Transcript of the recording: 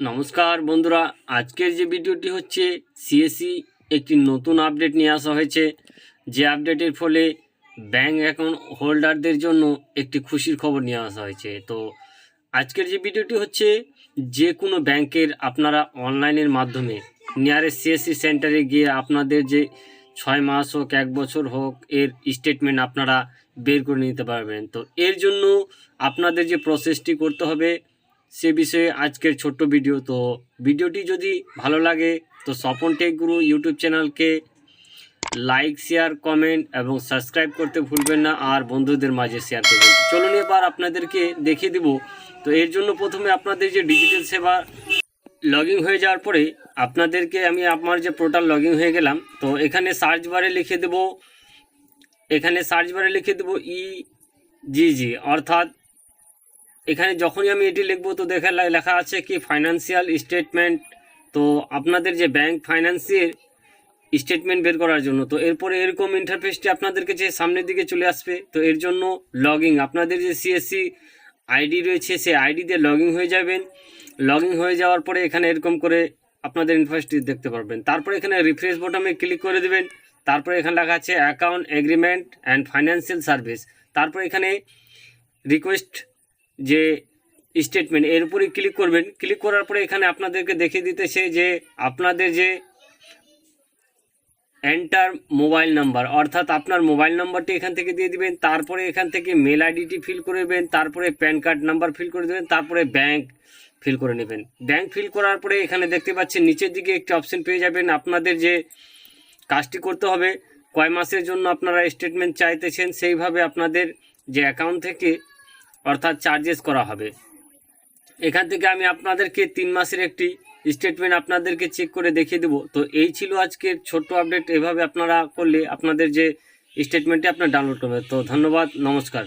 নমস্কার বন্ধুরা, আজকের যে ভিডিওটি হচ্ছে সিএসসি একটি নতুন আপডেট নিয়ে আসা হয়েছে। যে আপডেটের ফলে ব্যাঙ্ক অ্যাকাউন্ট হোল্ডারদের জন্য একটি খুশির খবর নিয়ে আসা হয়েছে। তো আজকের যে ভিডিওটি হচ্ছে, যে কোনো ব্যাংকের আপনারা অনলাইনের মাধ্যমে নিয়ারেস্ট সিএসসি সেন্টারে গিয়ে আপনাদের যে 6 মাস হোক 1 বছর হোক এর স্টেটমেন্ট আপনারা বের করে নিতে পারবেন। তো এর জন্য আপনাদের যে প্রসেসটি করতে হবে সে বিষয়ে আজকের ছোট্ট ভিডিও। তো ভিডিওটি যদি ভালো লাগে তো স্বপন টেক গুরু ইউটিউব চ্যানেলকে লাইক, শেয়ার, কমেন্ট এবং সাবস্ক্রাইব করতে ভুলবেন না, আর বন্ধুদের মাঝে শেয়ার করবেন। চলুন এবার আপনাদেরকে দেখিয়ে দিব। তো এর জন্য প্রথমে আপনাদের যে ডিজিটাল সেবা লগ ইন হয়ে যাওয়ার পরে আপনাদেরকে আমি আমার যে পোর্টাল লগ ইন হয়ে গেলাম। তো এখানে সার্চ বারে লিখে দেব, EGG, অর্থাৎ এখানে যখনই আমি এটি লিখবো তো লেখা আছে কি ফাইন্যান্সিয়াল স্টেটমেন্ট। তো আপনাদের যে ব্যাংক ফাইন্যান্সের স্টেটমেন্ট বের করার জন্য, তো এরপরে এরকম ইন্টারফেসটি আপনাদের কাছে সামনের দিকে চলে আসবে। তো এর জন্য লগইন, আপনাদের যে সিএসসি আইডি রয়েছে সেই আইডি দিয়ে লগইন হয়ে যাবেন। লগইন হয়ে যাওয়ার পরে এখানে এরকম করে আপনাদের ইনফরমেশনটি দেখতে পারবেন। তারপরে এখানে রিফ্রেশ বোতামে ক্লিক করে দেবেন। তারপরে এখানে লেখা আছে account agreement and financial service. তারপরে এখানে রিকোয়েস্ট যে স্টেটমেন্ট এর উপরে ক্লিক করবেন। ক্লিক করার পরে এখানে আপনাদেরকে দেখিয়ে দিতেছে যে আপনাদের যে এন্টার মোবাইল নাম্বার, অর্থাৎ আপনার মোবাইল নাম্বারটি এখান থেকে দিয়ে দিবেন। তারপরে এখান থেকে মেল আইডিটি ফিল করবেন, তারপরে প্যান কার্ড নাম্বার ফিল করে দেবেন, তারপরে ব্যাংক ফিল করে নেবেন। ব্যাংক ফিল করার পরে এখানে দেখতে পাচ্ছেন নিচের দিকে একটি অপশন পেয়ে যাবেন। আপনাদের যে কাজটি করতে হবে, কয় মাসের জন্য আপনারা স্টেটমেন্ট চাইতেছেন সেইভাবে আপনাদের যে অ্যাকাউন্ট থেকে অর্থাৎ চার্জেস করা হবে। এখান থেকে আমি আপনাদেরকে 3 মাসের একটি স্টেটমেন্ট আপনাদেরকে চেক করে দেখিয়ে দেবো। তো এই ছিল আজকের ছোট্ট আপডেট। এভাবে আপনারা করলে আপনাদের যে স্টেটমেন্টটি আপনার ডাউনলোড করবে। তো ধন্যবাদ, নমস্কার।